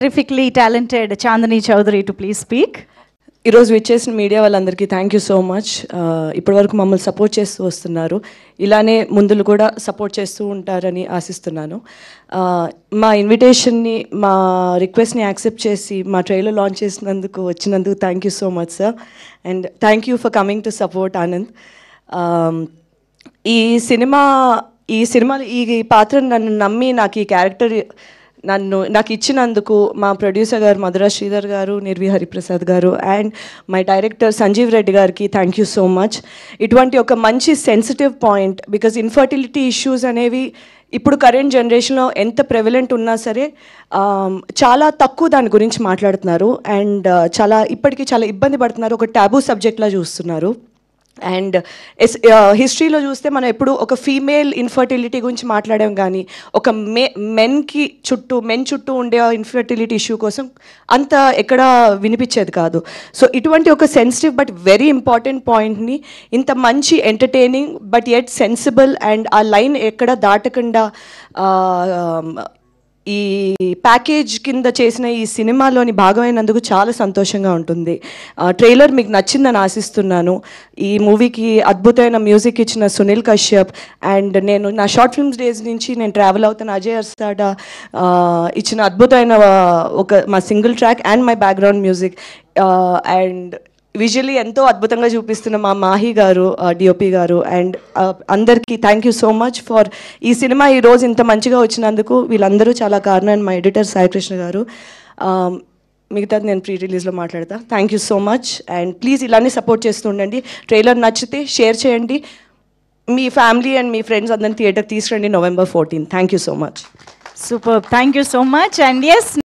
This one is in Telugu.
Terrifically talented Chandani Chowdhury to please speak. ఈరోజు విచ్చేసిన మీడియా వాళ్ళందరికీ థ్యాంక్ యూ సో మచ్. ఇప్పటివరకు మమ్మల్ని సపోర్ట్ చేస్తూ వస్తున్నారు. ఇలానే ముందులు కూడా సపోర్ట్ చేస్తూ ఉంటారని ఆశిస్తున్నాను. మా ఇన్విటేషన్ని, మా రిక్వెస్ట్ని యాక్సెప్ట్ చేసి మా ట్రైలర్ లాంచ్ వచ్చినందుకు thank you so much sir. And thank you for coming to support Anand. ఈ సినిమాలో ఈ పాత్రను నన్ను నమ్మి నాకు ఈ క్యారెక్టర్ నాకు ఇచ్చినందుకు మా ప్రొడ్యూసర్ గారు మధురా శ్రీధర్ గారు, నిర్వి హరిప్రసాద్ గారు and my director Sanjeev Reddy గారికి థ్యాంక్ యూ సో మచ్. ఇటువంటి ఒక మంచి sensitive point, because infertility issues అనేవి ఇప్పుడు కరెంట్ జనరేషన్లో ఎంత ప్రెవలెంట్ ఉన్నా సరే చాలా తక్కువ దాని గురించి మాట్లాడుతున్నారు అండ్ ఇప్పటికీ చాలా ఇబ్బంది పడుతున్నారు. ఒక టాబూ సబ్జెక్ట్లా చూస్తున్నారు. అండ్ హిస్టరీలో చూస్తే మనం ఎప్పుడు ఒక ఫీమేల్ ఇన్ఫర్టిలిటీ గురించి మాట్లాడాం, కానీ ఒక మెన్ చుట్టూ ఉండే ఇన్ఫర్టిలిటీ ఇష్యూ కోసం అంత ఎక్కడ వినిపించేది కాదు. సో ఇటువంటి ఒక సెన్సిటివ్ బట్ వెరీ ఇంపార్టెంట్ పాయింట్ని ఇంత మంచి entertaining but yet sensible and ఆ లైన్ ఎక్కడ దాటకుండా ఈ ప్యాకేజ్ కింద చేసిన ఈ సినిమాలోని భాగమైనందుకు చాలా సంతోషంగా ఉంటుంది. ట్రైలర్ మీకు నచ్చిందని ఆశిస్తున్నాను. ఈ మూవీకి అద్భుతమైన మ్యూజిక్ ఇచ్చిన సునీల్ కశ్యప్ అండ్ నేను నా షార్ట్ ఫిల్మ్స్ డేస్ నుంచి నేను ట్రావెల్ అవుతున్న అజయ్ అర్సాడా ఇచ్చిన అద్భుతమైన మా single track and my background music and visually ఎంతో అద్భుతంగా చూపిస్తున్న మా మాహి గారు, డిఓపి గారు అండ్ అందరికీ thank you so much for ఈ సినిమా ఈరోజు ఇంత మంచిగా వచ్చినందుకు. వీళ్ళందరూ చాలా కారణం. అండ్ మా ఎడిటర్ సాయి కృష్ణ గారు. మిగతాది నేను ప్రీ రిలీజ్లో మాట్లాడతా. Thank you so much and please ఇలానే సపోర్ట్ చేస్తూ ఉండండి. ట్రైలర్ నచ్చితే షేర్ చేయండి. మీ ఫ్యామిలీ అండ్ మీ ఫ్రెండ్స్ అందరిని థియేటర్కి తీసుకురండి November 14. Thank you so much. Superb. Thank you so much. And yes.